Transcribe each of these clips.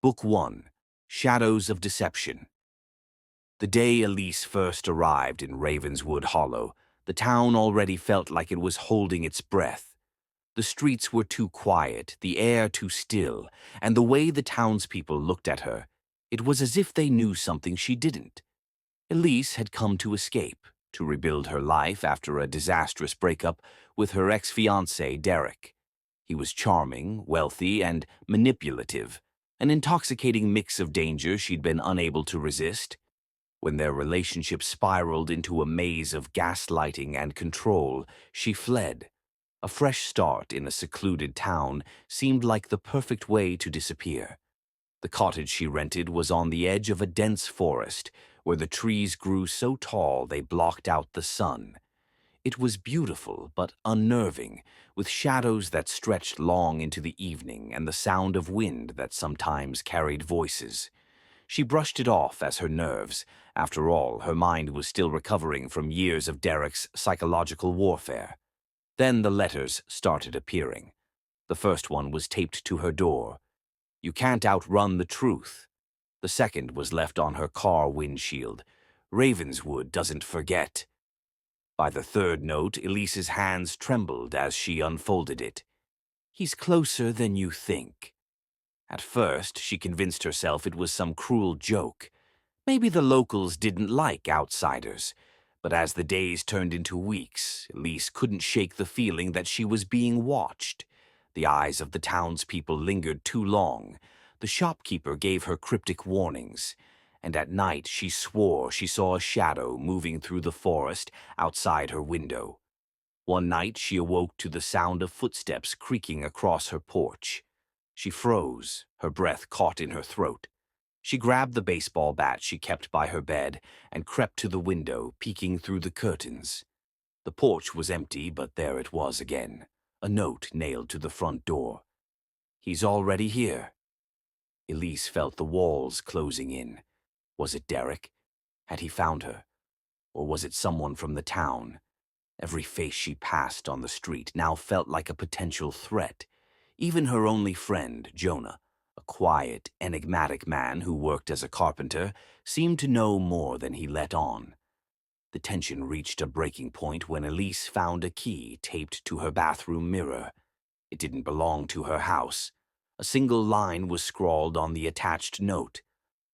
Book 1, Shadows of Deception. The day Elise first arrived in Ravenswood Hollow, the town already felt like it was holding its breath. The streets were too quiet, the air too still, and the way the townspeople looked at her, it was as if they knew something she didn't. Elise had come to escape, to rebuild her life after a disastrous breakup with her ex-fiancé, Derek. He was charming, wealthy, and manipulative, an intoxicating mix of danger she'd been unable to resist. When their relationship spiraled into a maze of gaslighting and control, she fled. A fresh start in a secluded town seemed like the perfect way to disappear. The cottage she rented was on the edge of a dense forest, where the trees grew so tall they blocked out the sun. It was beautiful but unnerving, with shadows that stretched long into the evening and the sound of wind that sometimes carried voices. She brushed it off as her nerves. After all, her mind was still recovering from years of Derek's psychological warfare. Then the letters started appearing. The first one was taped to her door. "You can't outrun the truth." The second was left on her car windshield. "Ravenswood doesn't forget." By the third note, Elise's hands trembled as she unfolded it. "He's closer than you think." At first, she convinced herself it was some cruel joke. Maybe the locals didn't like outsiders. But as the days turned into weeks, Elise couldn't shake the feeling that she was being watched. The eyes of the townspeople lingered too long. The shopkeeper gave her cryptic warnings. And at night she swore she saw a shadow moving through the forest outside her window. One night she awoke to the sound of footsteps creaking across her porch. She froze, her breath caught in her throat. She grabbed the baseball bat she kept by her bed and crept to the window, peeking through the curtains. The porch was empty, but there it was again, a note nailed to the front door. "He's already here." Elise felt the walls closing in. Was it Derek? Had he found her? Or was it someone from the town? Every face she passed on the street now felt like a potential threat. Even her only friend, Jonah, a quiet, enigmatic man who worked as a carpenter, seemed to know more than he let on. The tension reached a breaking point when Elise found a key taped to her bathroom mirror. It didn't belong to her house. A single line was scrawled on the attached note.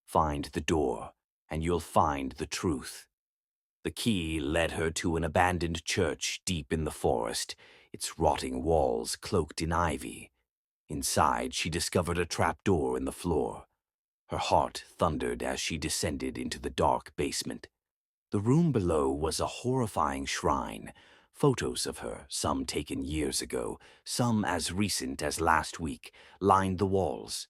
"Find the door, and you'll find the truth." The key led her to an abandoned church deep in the forest, its rotting walls cloaked in ivy. Inside, she discovered a trapdoor in the floor. Her heart thundered as she descended into the dark basement. The room below was a horrifying shrine. Photos of her, some taken years ago, some as recent as last week, lined the walls.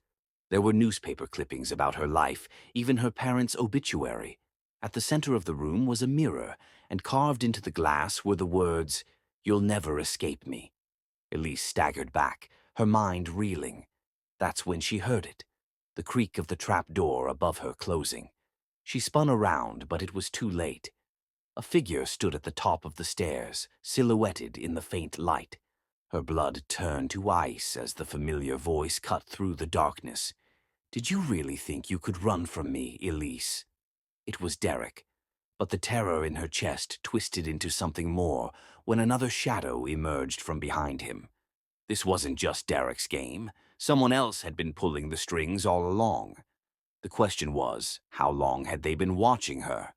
There were newspaper clippings about her life, even her parents' obituary. At the center of the room was a mirror, and carved into the glass were the words, "You'll never escape me." Elise staggered back, her mind reeling. That's when she heard it, the creak of the trap door above her closing. She spun around, but it was too late. A figure stood at the top of the stairs, silhouetted in the faint light. Her blood turned to ice as the familiar voice cut through the darkness. "Did you really think you could run from me, Elise?" It was Derek, but the terror in her chest twisted into something more when another shadow emerged from behind him. This wasn't just Derek's game. Someone else had been pulling the strings all along. The question was, how long had they been watching her?